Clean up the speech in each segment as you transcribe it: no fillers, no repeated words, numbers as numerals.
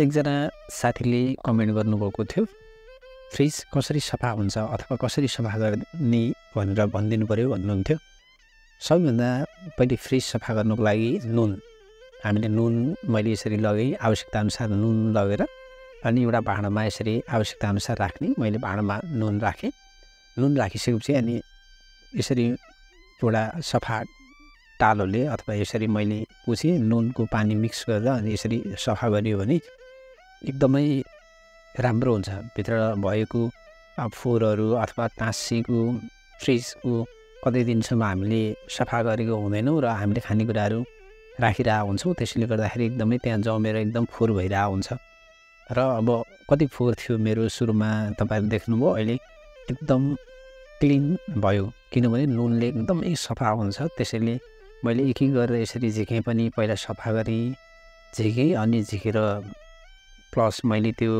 एकजना साथीले कमेन्ट गर्नुभएको थियो, फ्रिज कसरी सफा हुन्छ अथवा कसरी सफा गर्ने भनेर भनिदिनु पर्यो भन्नुहुन्थ्यो। सबैभन्दा पहिले फ्रिज सफा गर्नुको लागि हामीले नुन मैले यसरी लगेँ, आवश्यकताअनुसार नुन लगेर अनि एउटा भाँडामा यसरी आवश्यकताअनुसार राख्ने। मैले भाँडामा नुन राखेँ। नुन राखिसकेपछि अनि यसरी एउटा सफा टालोले अथवा यसरी मैले पुछेँ, नुनको पानी मिक्स गरेर अनि यसरी सफा गरियो भने एकदमै राम्रो हुन्छ। भित्र भएको फोहोरहरू अथवा टाँसिएको फ्रिजको कतै दिनसम्म हामीले सफा गरेको हुँदैनौँ र हामीले खानेकुराहरू राखिरहेको हुन्छौँ। त्यसैले गर्दाखेरि एकदमै त्यहाँ जमेर एकदम फोहोर भइरहेको हुन्छ। र अब कति फोहोर थियो मेरो सुरुमा तपाईँहरूले देख्नुभयो, अहिले एकदम क्लिन भयो किनभने नुनले एकदमै सफा हुन्छ। त्यसैले मैले एक एक गरेर यसरी झिकेँ पनि, पहिला सफा गरेँ, झिकेँ अनि झिकेर प्लस मैले त्यो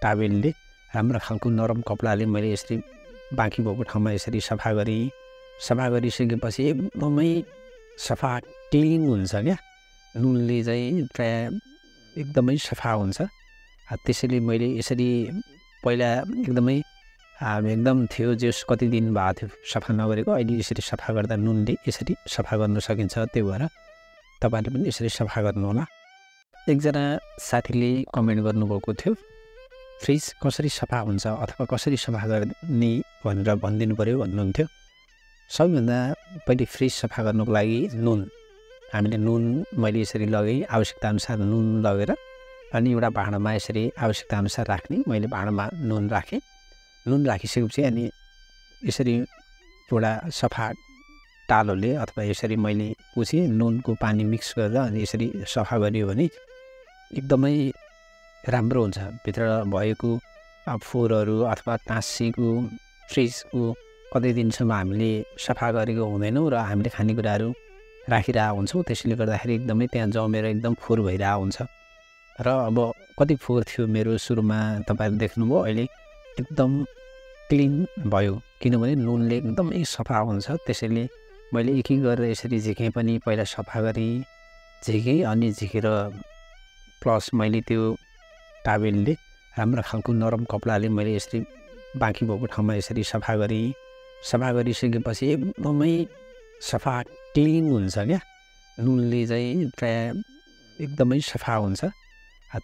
टावेलले राम्रो खालको नरम कपडाले मैले यसरी बाँकी भएको ठाउँमा यसरी सफा गरेँ। सफा गरिसकेपछि एकदमै सफा क्लिन हुन्छ क्या। नुनले चाहिँ प्राय एकदमै सफा हुन्छ। त्यसैले मैले यसरी पहिला एकदम थियो जस कति दिन भएको थियो सफा नगरेको, अहिले यसरी सफा गर्दा नुनले यसरी सफा गर्न सकिन्छ। त्यही भएर तपाईँले पनि यसरी सफा गर्नुहोला। एकजना साथीले कमेन्ट गर्नुभएको थियो, फ्रिज कसरी सफा हुन्छ अथवा कसरी सफा गर्ने भनेर भनिदिनु पर्यो भन्नुहुन्थ्यो। सबैभन्दा पहिले फ्रिज सफा गर्नुको लागि हामीले नुन मैले यसरी लगेँ, आवश्यकताअनुसार नुन लगेर अनि एउटा भाँडामा यसरी आवश्यकताअनुसार राख्ने। मैले भाँडामा नुन राखेँ। नुन राखिसकेपछि अनि यसरी एउटा सफा टालोले अथवा यसरी मैले पुछेँ, नुनको पानी मिक्स गरेर अनि यसरी सफा गरियो भने एकदमै राम्रो हुन्छ। भित्र भएको फोहोरहरू अथवा टाँसिएको फ्रिजको कतै दिनसम्म हामीले सफा गरेको हुँदैनौँ र हामीले खानेकुराहरू राखिरहेको हुन्छौँ। त्यसैले गर्दाखेरि एकदमै त्यहाँ जमेर एकदम फोहोर भइरहेको हुन्छ। र अब कति फोहोर थियो मेरो सुरुमा तपाईँहरूले देख्नुभयो, अहिले एकदम क्लिन भयो किनभने नुनले एकदमै सफा हुन्छ। त्यसैले मैले एक एक गरेर यसरी झिकेँ पनि, पहिला सफा गरेँ, झिकेँ अनि झिकेर प्लस मैले त्यो टावेलले राम्रो खालको नरम कपडाले मैले यसरी बाँकी भएको ठाउँमा यसरी सफा गरेँ। सफा गरिसकेपछि एकदमै सफा क्लिन हुन्छ क्या। नुनले चाहिँ प्राय एकदमै सफा हुन्छ।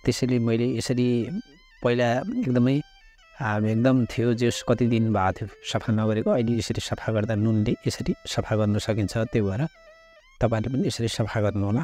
त्यसैले मैले यसरी पहिला एकदम थियो जस कति दिन भएको थियो सफा नगरेको, अहिले यसरी सफा गर्दा नुनले यसरी सफा गर्न सकिन्छ। त्यही भएर तपाईँले पनि यसरी सफा गर्नुहोला।